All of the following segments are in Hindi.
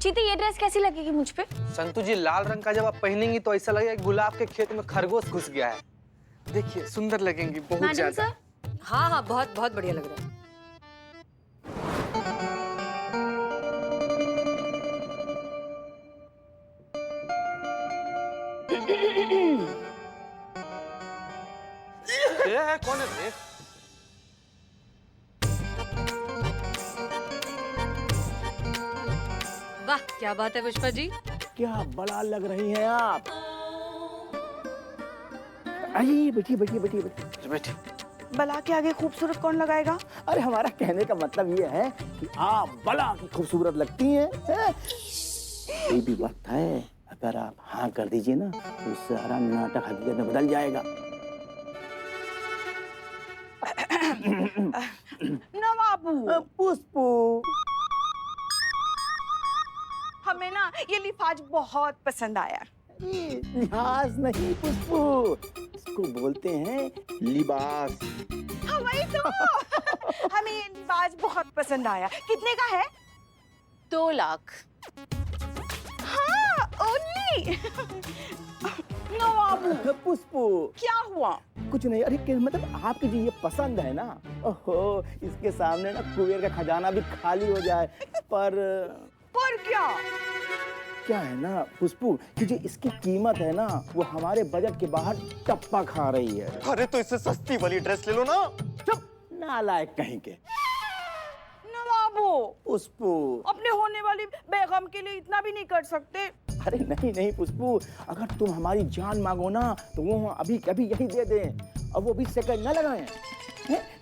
चीती ये ड्रेस कैसी लगेगी मुझ पे? संतु जी, लाल रंग का जब आप पहनेंगी तो ऐसा लगेगा गुलाब के खेत में खरगोश घुस गया है। देखिए सुंदर लगेंगी बहुत ज्यादा। हाँ हाँ, बहुत बहुत बढ़िया लग रहा है। कौन है रे? वाह, क्या बात है पुष्पा जी। क्या बड़ा लग रही हैं आप। आइए, बैठिए बैठिए बैठिए बैठिए बैठिए। बला के आगे खूबसूरत कौन लगाएगा? अरे हमारा कहने का मतलब ये है कि आप बला की खूबसूरत लगती हैं। ये भी वक्त है, अगर आप हाँ कर दीजिए ना तो सारा नाटक हकीकत में बदल जाएगा। नवाबू, पुष्पू, हमें ना ये लिफाज बहुत पसंद आया। लिहाज नहीं पुष्पू, इसको बोलते हैं लिबास। हाँ वही तो। हमें ये लिफाज बहुत पसंद आया। कितने का है? 2 लाख। हाँ, ओनली। नवाबू, पुष्पू, क्या हुआ? कुछ नहीं। अरे मतलब आपकी जो ये पसंद है ना, ओहो, इसके सामने ना कुबेर का खजाना भी खाली हो जाए। पर क्या? क्या है ना पुष्पू कि जो इसकी कीमत है ना वो हमारे बजट के बाहर टप्पा खा रही है। अरे तो इससे सस्ती वाली ड्रेस ले लो ना। चुप, नालायक कहीं के। नवाबू, पुष्पू, अपने होने वाली बेगम के लिए इतना भी नहीं कर सकते? अरे नहीं नहीं पुष्पू, अगर तुम हमारी जान मांगो ना तो वो अभी कभी यही दे दें, अब वो भी सेकंड न लगाएं।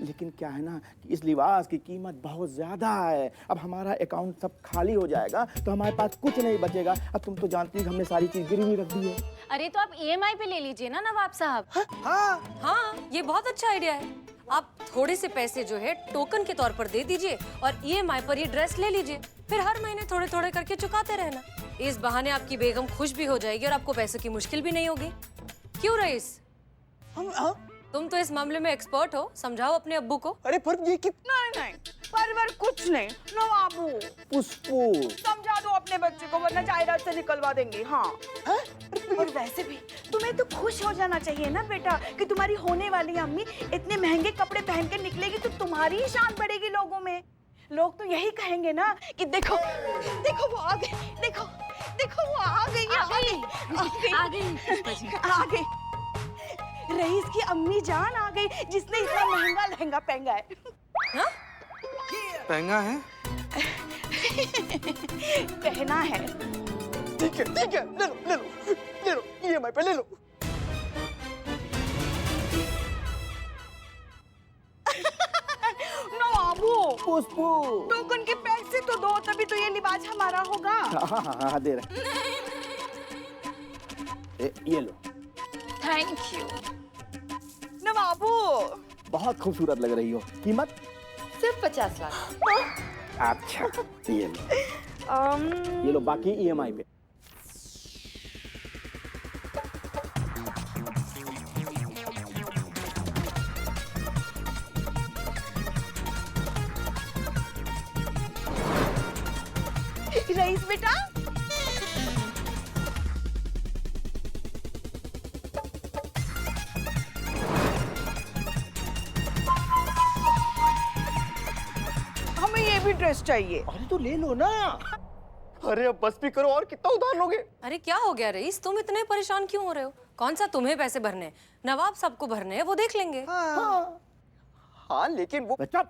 लेकिन क्या है ना कि इस लिबास की कीमत बहुत ज्यादा है। अब हमारा अकाउंट सब खाली हो जाएगा तो हमारे पास कुछ नहीं बचेगा। अब तुम तो जानती हो कि हमने सारी चीज गिरवी रख दी है। अरे तो आप EMI पे ले लीजिए ना नवाब साहब। हाँ, ये बहुत अच्छा आइडिया है। आप थोड़े से पैसे जो है टोकन के तौर पर दे दीजिए और EMI पर ये ड्रेस ले लीजिए, फिर हर महीने थोड़े थोड़े करके चुकाते रहना। इस बहाने आपकी बेगम खुश भी हो जाएगी और आपको पैसों की मुश्किल भी नहीं होगी। क्यों रईस? तुम तो इस मामले में एक्सपर्ट हो, समझाओ अपने अब्बू को। अरे पर ये कितना नहीं, परवर कुछ नहीं। नवाबू, पुष्पू, समझा दो अपने बच्चे को वरना जायदाद से निकलवा देंगे। हाँ। और वैसे भी तुम्हें तो खुश हो जाना चाहिए ना बेटा कि तुम्हारी होने वाली अम्मी इतने महंगे कपड़े पहन के निकलेगी तो तुम्हारी ही शान बढ़ेगी लोगों में। लोग तो यही कहेंगे ना कि देखो देखो वो आ गई, देखो देखो वो आ गई, आ गई। रईस की अम्मी जान आ गई जिसने इतना महंगा लहंगा पहना है। हाँ? महंगा है? पहना है। ठीक है, ले लो ले लो ले लो, EMI पे ले लो। नवाबू, पुष्पू, टोकन के पैसे तो दो तभी तो ये लिबास हमारा होगा। हाँ दे रहे। ये लो। Thank you. नवाबू, बहुत खूबसूरत लग रही हो। कीमत सिर्फ 50 लाख। अच्छा, ये लो बाकी EMI पे। रईस बेटा, हमें ये भी ड्रेस चाहिए। अरे तो ले लो ना। अरे अब बस भी करो, और कितना उधार लोगे? अरे क्या हो गया रईस, तुम इतने परेशान क्यों हो रहे हो? कौन सा तुम्हें पैसे भरने हैं? नवाब सबको भरने हैं, वो देख लेंगे। हाँ लेकिन वो बच्चा,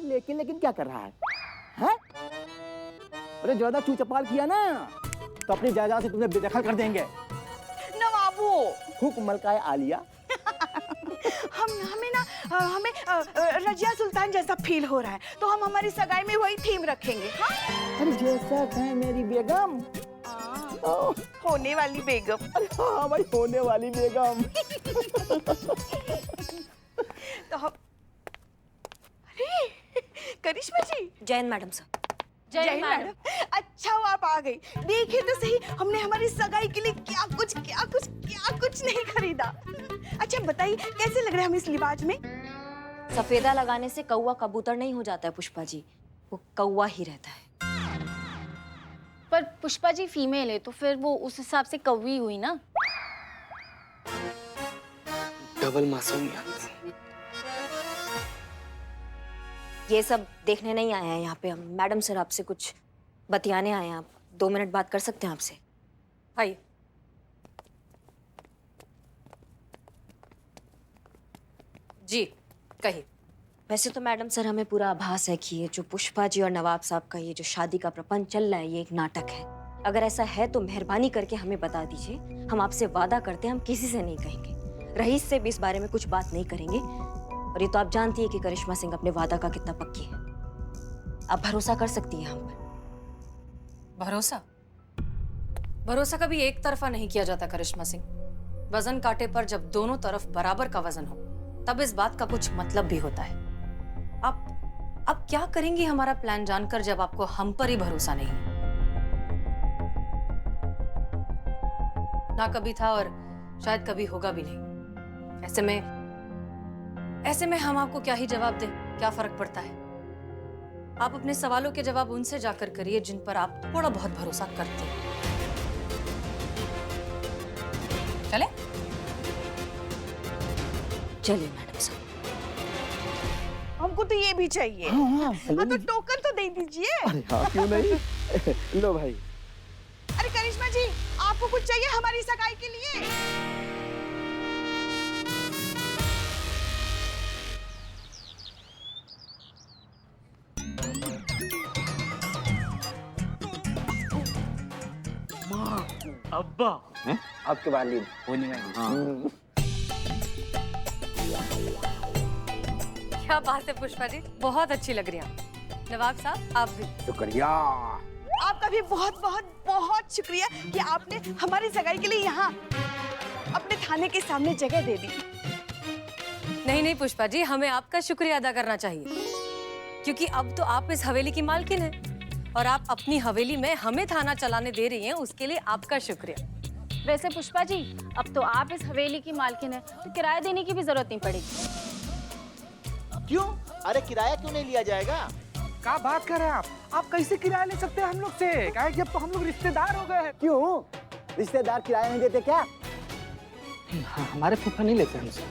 लेकिन क्या कर रहा है? हैं? अरे ज्यादा चूचपाल किया ना तो अपनी जायदाद से तुम्हें बेदखल कर देंगे। नवाबू, हुक्म मलकाए आलिया। हमें रजिया सुल्तान जैसा फील हो रहा है तो हम हमारी सगाई में वही थीम रखेंगे। हाँ? अरे जैसा है मेरी बेगम। होने वाली बेगम। अरे हाँ भाई, होने वाली बेगम। तो हम, अरे करिश्मा जी। Jain madam sir. जय मैडम। अच्छा हुआ आप आ गई। देखिए तो सही, हमने हमारी सगाई के लिए क्या कुछ नहीं खरीदा। अच्छा बताइए कैसे लग रहे हैं हम इस लिबाज में? सफेदा लगाने से कौवा कबूतर नहीं हो जाता है पुष्पा जी, वो कौवा ही रहता है। पर पुष्पा जी फीमेल है तो फिर वो उस हिसाब से कौवी हुई ना। डबल मासूमियत। ये सब देखने नहीं आए हैं यहाँ पे हम। मैडम सर आपसे कुछ बतियाने आए हैं। आप 2 मिनट बात कर सकते हैं आपसे? आइए। जी कहिए। वैसे तो मैडम सर हमें पूरा आभास है कि ये जो पुष्पा जी और नवाब साहब का ये जो शादी का प्रपंच चल रहा है ये एक नाटक है। अगर ऐसा है तो मेहरबानी करके हमें बता दीजिए। हम आपसे वादा करते हैं हम किसी से नहीं कहेंगे, रईस से भी इस बारे में कुछ बात नहीं करेंगे। और ये तो आप जानती है कि करिश्मा सिंह अपने वादा का कितना पक्की है। आप भरोसा कर सकती हैं हम पर। भरोसा भरोसा कभी एक तरफा नहीं किया जाता करिश्मा सिंह। वजन कांटे पर जब दोनों तरफ बराबर का वजन हो तब इस बात का कुछ मतलब भी होता है। आप क्या करेंगी हमारा प्लान जानकर जब आपको हम पर ही भरोसा नहीं? ना कभी था और शायद कभी होगा भी नहीं। ऐसे में हम आपको क्या ही जवाब दें, क्या फर्क पड़ता है? आप अपने सवालों के जवाब उनसे जाकर करिए जिन पर आप थोड़ा बहुत भरोसा करते हैं। चले? चलिए मैडम साहब। हमको तो ये भी चाहिए। हाँ, हाँ तो टोकन तो दे दीजिए। अरे हाँ क्यों नहीं। लो भाई। अरे करिश्मा जी आपको कुछ चाहिए हमारी सगाई के लिए? आपके वालिद होने में। क्या बात है पुष्पा जी, बहुत अच्छी लग रही हैं। नवाब साहब आप भी। शुक्रिया। आपका भी बहुत बहुत बहुत शुक्रिया कि आपने हमारी सगाई के लिए यहाँ अपने थाने के सामने जगह दे दी। नहीं पुष्पा जी, हमें आपका शुक्रिया अदा करना चाहिए क्योंकि अब तो आप इस हवेली की मालकिन हैं और आप अपनी हवेली में हमें थाना चलाने दे रही हैं, उसके लिए आपका शुक्रिया। वैसे पुष्पा जी अब तो आप इस हवेली की मालकिन है तो किराया देने की भी जरूरत नहीं पड़ेगी। क्यों? अरे किराया क्यों नहीं लिया जाएगा? क्या बात कर रहे हैं आप कैसे किराया ले सकते हैं हम लोग से? क्या है कि अब तो हम लोग रिश्तेदार हो गए हैं। क्यों? रिश्तेदार किराया नहीं देते क्या? हाँ, हमारे फूफा नहीं लेते हमसे।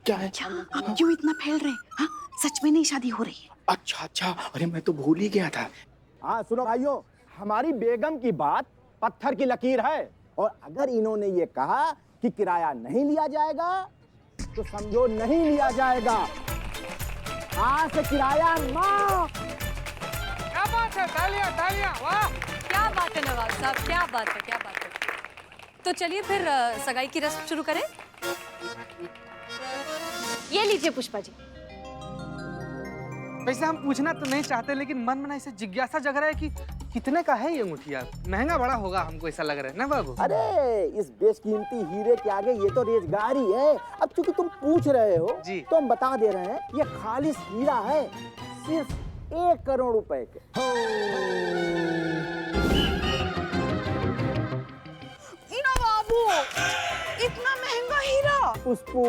क्या है? आप क्यों इतना फैल रहे हैं? हाँ सच में नहीं शादी हो रही है। अच्छा अच्छा, अरे मैं तो भूल ही गया था। हाँ सुनो भाइयों, हमारी बेगम की बात पत्थर की लकीर है और अगर इन्होंने ये कहा कि किराया नहीं लिया जाएगा तो समझो नहीं लिया जाएगा। आज से किराया माफ। क्या बात है, तालियां तालियां, वाह। क्या बात है नवाब साहब, क्या बात है, क्या बात है। तो चलिए फिर सगाई की रस्म शुरू करें। ये लीजिए पुष्पा जी। वैसे हम पूछना तो नहीं चाहते लेकिन मन में ऐसे जिज्ञासा जग रहा है कि कितने का है ये अंगूठिया? महंगा बड़ा होगा हमको ऐसा लग रहा है ना बाबू? अरे इस बेशकीमती हीरे के आगे ये तो रेजगारी है। अब चूंकि तुम पूछ रहे हो जी। तो हम बता दे रहे हैं, ये खालिस हीरा है, सिर्फ 1 करोड़ रुपए के। इना बाबू इतना महंगा हीरा? पुष्पू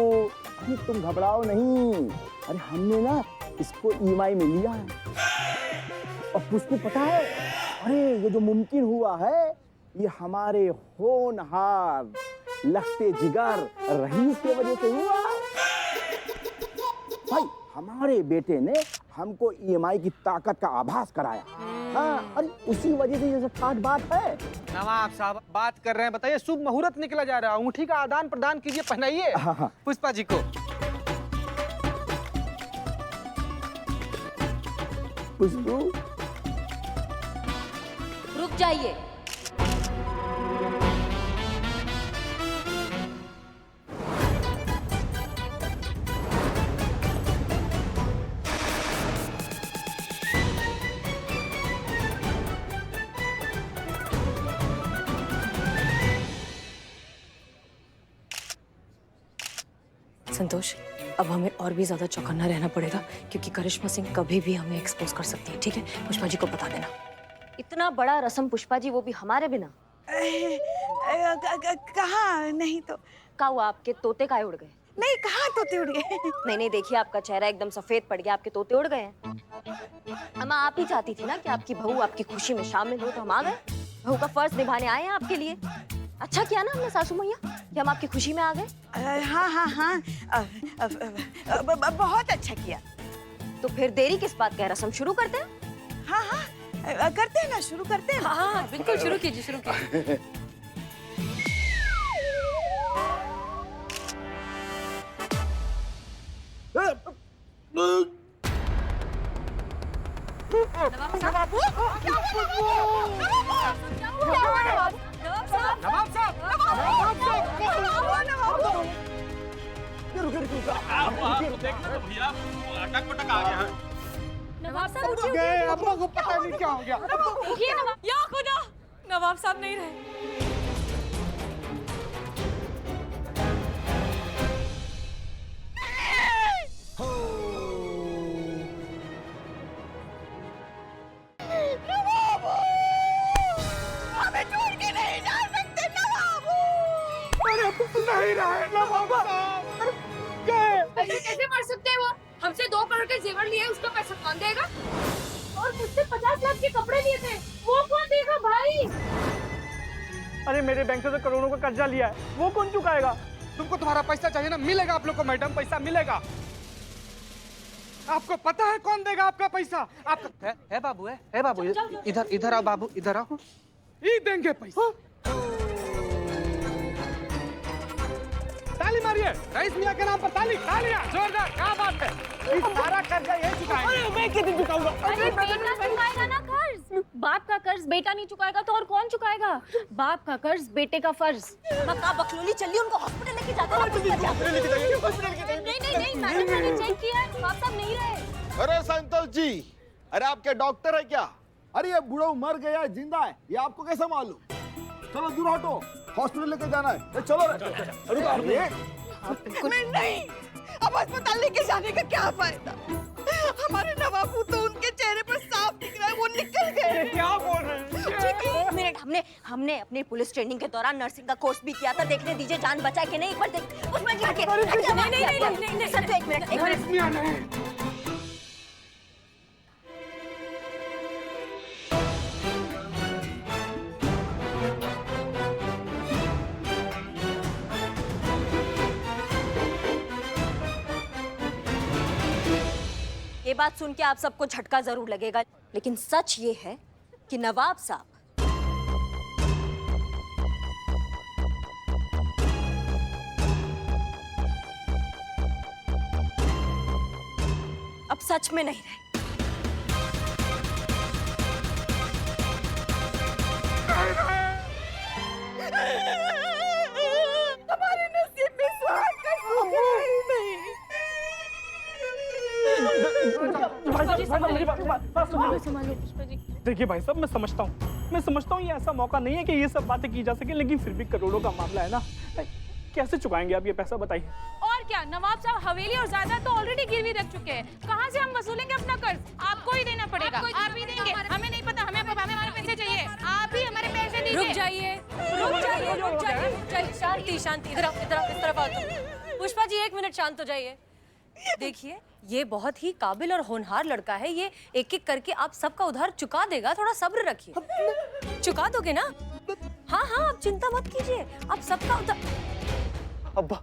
अरे तुम घबराओ नहीं। अरे हमने ना इसको ईएमआई में लिया है। और पुष्पू पता है, अरे ये जो मुमकिन हुआ है ये हमारे होनहार लगते जिगर रईस की वजह से हुआ। भाई हमारे बेटे ने हमको ईएमआई की ताकत का आभास कराया। हाँ, अरे उसी वजह से ये सब खास बात है। नवाब साहब बात कर रहे हैं, बताइए शुभ मुहूर्त निकला जा रहा है, अंगूठी का आदान प्रदान कीजिए, पहनाइए हाँ। पुष्पा जी को। पुष्पू रुक जाइए। संतोष, अब हमें और भी ज्यादा चौकन्ना रहना पड़ेगा क्योंकि करिश्मा सिंह कभी भी हमें एक्सपोज कर सकती है। ठीक है, पुष्पा जी को बता देना। इतना बड़ा रस्म पुष्पा जी, वो भी हमारे बिना। कहाँ नहीं तो का हुआ, आपके तोते काहे उड़ गए? नहीं, कहाँ तोते उड़ गए? नहीं नहीं, देखिए आपका चेहरा एकदम सफेद पड़ गया, आपके तोते उड़ गए हैं। अम्मा आप ही चाहती थी ना कि आपकी बहू आपकी खुशी में शामिल हो, तो हम आ गए। बहू का फर्ज निभाने आए हैं आपके लिए। अच्छा किया ना हमने सासू मैया कि हम आपकी खुशी में आ गए। हाँ हाँ हाँ, बहुत अच्छा किया। तो फिर देरी किस बात का, रस्म शुरू करते हैं? हाँ हाँ, करते हैं ना, शुरू करते हैं ना। हाँ बिल्कुल, शुरू कीजिए, शुरू कीजिए। अब्बा को पता नहीं क्या हो गया। या खुदा, नवाब साहब नहीं रहे। नहीं रहे नवाब साहब, गए। ऐसे कैसे मर सकते हैं वो? हमसे 2 करोड़ के जेवर लिए, उसका पैसा कौन देगा? और मुझसे 50 लाख के कपड़े लिए थे, वो कौन देगा भाई? अरे मेरे बैंक से तो करोड़ों का कर्जा लिया है, वो कौन चुकाएगा? तुमको तुम्हारा पैसा चाहिए ना, मिलेगा आप लोग को मैडम, पैसा मिलेगा। आपको पता है कौन देगा आपका पैसा? आपका है बाबू, है बाबू, इधर इधर आओ बाबू, इधर आओ। ये देंगे पैसा। ताली मारिए रईस मियां के नाम पर, ताली, तालियां जोरदार। क्या बात है, इस सारा कर्जा यही चुकाएंगे। अरे मैं कितने चुकाऊंगा? अरे बेटा चुकाएगा ना कर्ज। बाप का कर्ज बेटा नहीं चुकाएगा तो और कौन चुकाएगा? बाप का कर्ज बेटे का फर्ज। मक्का बकलोली चलिए, उनको हॉस्पिटल लेके जाते हैं। नहीं मैडम, मैंने चेक किया है, बाप साहब नहीं रहे। अरे संतोष जी, अरे आपके डॉक्टर है क्या? अरे ये बूढ़ा मर गया है जिंदा है, ये आपको कैसे मालूम? चलो दूर हटो, हॉस्पिटल लेके जाना है। ए, चलो नहीं, अब अस्पताल लेके जाने का क्या फायदा? हमारे नवाब तो उनके चेहरे पर साफ दिख रहा है, वो निकल गए। क्या बोल रहे हैं? एक मिनट, हमने अपने पुलिस ट्रेनिंग के दौरान नर्सिंग का कोर्स भी किया था। देखने दीजिए जान बचा कि नहीं, एक बार देख। उसमें जी हटिए। नहीं, सर एक मिनट। ये बात सुन के आप सबको झटका जरूर लगेगा, लेकिन सच ये है कि नवाब साहब अब सच में नहीं रहे। हमारे नसीब में सुहाग का सुख ही नहीं। देखिए भाई साहब, मैं समझता हूँ ये ऐसा मौका नहीं है कि ये सब बातें की जा सके, लेकिन फिर भी करोड़ों का मामला है ना, कैसे चुकाएंगे आप ये पैसा, बताइए। और क्या, नवाब साहब हवेली और जायदाद तो ऑलरेडी गिरवी रख चुके हैं, कहाँ से हम वसूलेंगे अपना कर्ज? आपको ही देना पड़ेगा, आप ही देंगे। हमें नहीं पता, हमें हमारे पैसे चाहिए, आप ही हमारे पैसे दीजिए। रुक जाइए। शांति, इधर आओ, इस तरफ आओ तुम। पुष्पा जी 1 मिनट शांत हो जाइए। देखिए, ये बहुत ही काबिल और होनहार लड़का है, ये एक एक करके आप सबका उधार चुका देगा, थोड़ा सब्र रखिए। चुका दोगे ना? हाँ, आप चिंता मत कीजिए, आप सबका उधार। अब्बा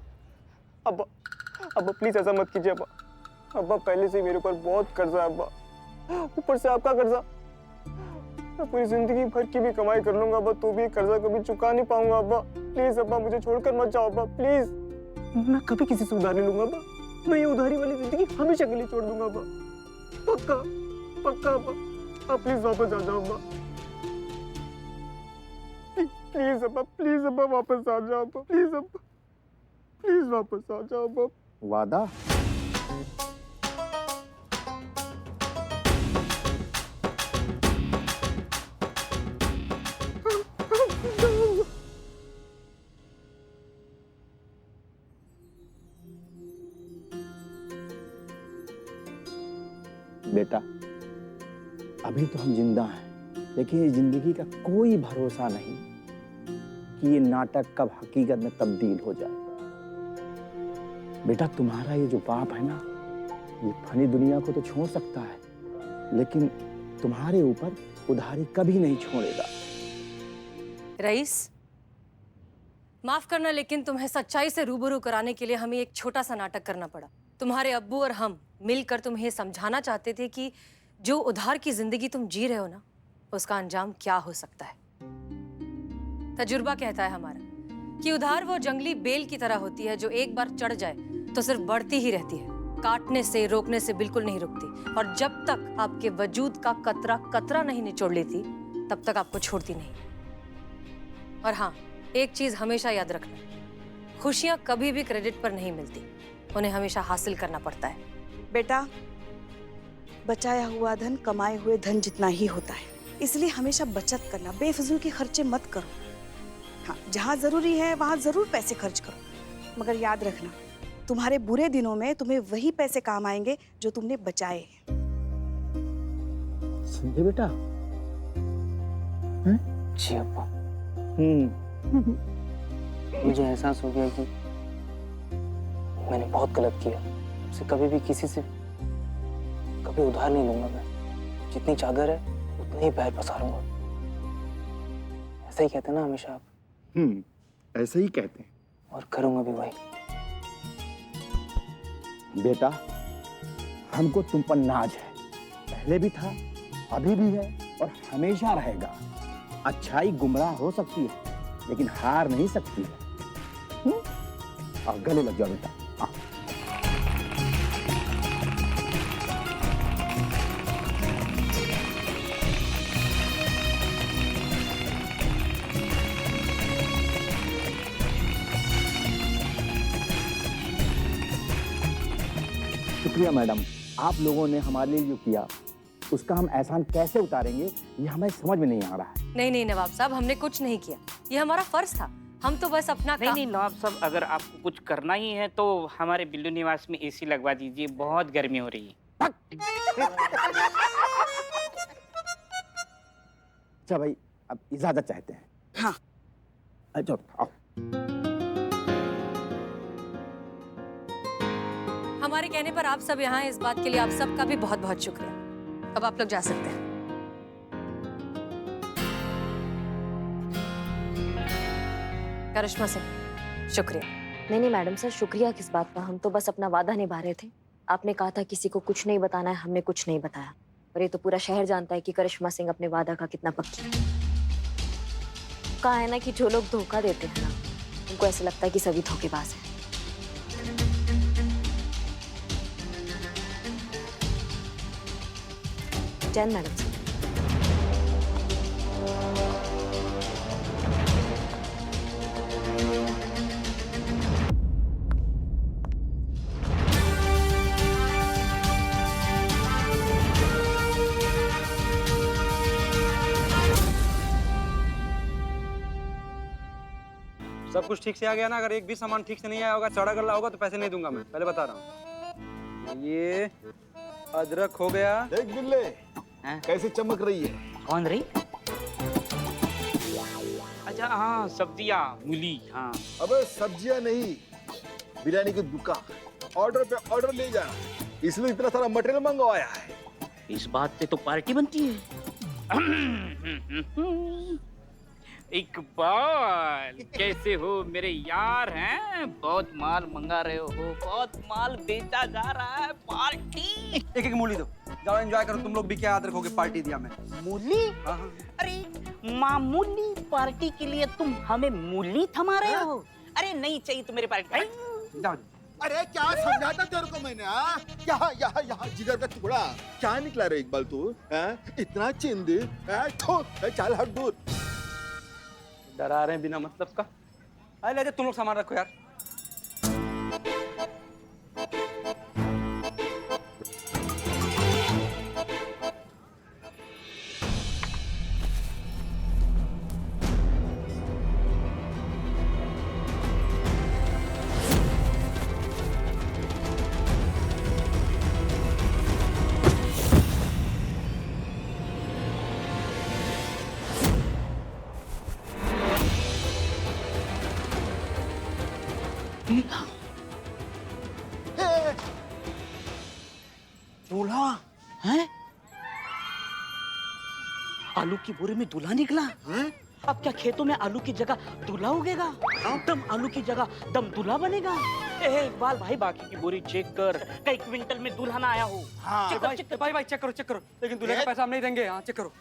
प्लीज ऐसा मत कीजिए अब्बा, पहले से ही मेरे ऊपर बहुत कर्जा है अब्बा, ऊपर से आपका कर्जा। मैं पूरी जिंदगी भर की भी कमाई कर लूंगा अब्बा, तो भी कर्जा कभी चुका नहीं पाऊंगा अब्बा। प्लीज अब्बा, मुझे छोड़कर मत जाओ अब्बा, प्लीज। मैं कभी किसी से उधार नहीं लूंगा अब्बा, मैं ये उधारी वाली जिंदगी हमेशा के लिए छोड़ दूंगा अब्बा, पक्का अब्बा। आप प्लीज वापस आ जाओ अब्बा, प्लीज अब्बा वापस आ जाओ अब्बा, प्लीज वापस आ जाओ अब्बा। वादा? बेटा, अभी तो हम जिंदा हैं, लेकिन इस जिंदगी का कोई भरोसा नहीं कि ये नाटक कब हकीकत में तब्दील हो जाए। बेटा तुम्हारा ये जो पाप है ना, ये फनी दुनिया को तो छोड़ सकता है, लेकिन तुम्हारे ऊपर उधारी कभी नहीं छोड़ेगा। रईस, माफ करना, लेकिन तुम्हें सच्चाई से रूबरू कराने के लिए हमें एक छोटा सा नाटक करना पड़ा। तुम्हारे अब्बू और हम मिलकर तुम्हें समझाना चाहते थे कि जो उधार की जिंदगी तुम जी रहे हो ना, उसका अंजाम क्या हो सकता है। तजुर्बा कहता है हमारा कि उधार वो जंगली बेल की तरह होती है जो एक बार चढ़ जाए तो सिर्फ बढ़ती ही रहती है, काटने से रोकने से बिल्कुल नहीं रुकती, और जब तक आपके वजूद का कतरा कतरा नहीं निचोड़ लेती तब तक आपको छोड़ती नहीं। और हाँ, एक चीज हमेशा याद रखना, खुशियां कभी भी क्रेडिट पर नहीं मिलती, उन्हें हमेशा हासिल करना पड़ता है। बेटा, बचाया हुआ धन कमाए हुए धन जितना ही होता है, इसलिए हमेशा बचत करना, बेफजूल के खर्चे मत करो। हाँ, जहाँ जरूरी है वहाँ जरूर पैसे खर्च करो, मगर याद रखना तुम्हारे बुरे दिनों में तुम्हें वही पैसे काम आएंगे जो तुमने बचाए हैं। समझे बेटा? जी अब्बा, मुझे एहसास हो गया कि मैंने बहुत गलत किया। मुझसे कभी भी किसी से कभी उधार नहीं लूंगा मैं। जितनी चादर है उतने ही पैर पसारूंगा। ऐसा ही कहते हैं ना हमेशा आप? ऐसे ही कहते हैं। और करूंगा भी वही। बेटा, हमको तुम पर नाज है, पहले भी था, अभी भी है और हमेशा रहेगा। अच्छाई गुमराह हो सकती है लेकिन हार नहीं सकती है। और गले लग जाओ बेटा। शुक्रिया मैडम, आप लोगों ने हमारे लिए जो किया उसका हम एहसान कैसे उतारेंगे ये हमें समझ में नहीं आ रहा है। नहीं नवाब साहब, हमने कुछ नहीं किया, ये हमारा फर्ज था। हम तो बस अपना नहीं नवाब साहब, अगर आपको कुछ करना ही है तो हमारे बिल्लू निवास में एसी लगवा दीजिए, बहुत गर्मी हो रही है। अच्छा भाई, अब इजाजत चाहते हैं। हाँ। अच्छा आओ। हमारे कहने पर आप सब यहाँ हैं, इस बात के लिए आप सबका भी बहुत बहुत शुक्रिया। अब आप लोग जा सकते हैं। करिश्मा सिंह, शुक्रिया। नहीं मैडम सर, शुक्रिया किस बात का, हम तो बस अपना वादा निभा रहे थे। आपने कहा था किसी को कुछ नहीं बताना है, हमने कुछ नहीं बताया, और ये तो पूरा शहर जानता है कि करिश्मा सिंह अपने वादा का कितना पक्की है। कहा है ना कि जो लोग धोखा देते हैं ना, उनको ऐसा लगता है कि सभी धोखेबाज हैं। Jain madam sir. सब कुछ ठीक से आ गया ना? अगर एक भी सामान ठीक से नहीं आया होगा, चढ़ा गला होगा तो पैसे नहीं दूंगा मैं, पहले बता रहा हूँ। ये अदरक हो गया। देख बिल्ले कैसे चमक रही है। कौन रही? अच्छा हाँ, सब्जियाँ, मूली। हाँ अबे सब्जियां नहीं, बिरयानी की दुकान। ऑर्डर पे ऑर्डर ले जा, इसलिए इतना सारा मटेरियल मंगवाया है। इस बात पे तो पार्टी बनती है। इकबाल, कैसे हो मेरे यार? हैं, बहुत माल मंगा रहे हो, बहुत माल बेचा जा रहा है। पार्टी एक एक मूली दो, जाओ एंजॉय करो। तुम लोग भी क्या याद रखोगे, पार्टी दिया मैं। मूली? हाँ हाँ। अरे मामूली पार्टी के लिए तुम हमें मूली थमा रहे हो? अरे नहीं चाहिए तो मेरे पार्टी। जाओ। अरे क्या समझाता तेरे को मैंने? यहाँ यहाँ यहाँ जिगर का टुकड़ा क्या निकला रे इकबाल तू? इतना चिंदी, चल हट दूर। डरा रहे हैं बिना मतलब का। अरे ले तुम लोग सामान रखो यार। दूल्हा हैं? आलू की बोरी में दूल्हा निकला हैं? अब क्या खेतों में आलू की जगह दूल्हा उगेगा? दम आलू की जगह दम दूल्हा बनेगा? ए इकबाल भाई बाकी की बोरी चेक कर, कई क्विंटल में दूल्हा ना आया हो। भाई चेक करो, लेकिन दूल्हे का पैसा हम नहीं देंगे। हाँ चेक करो।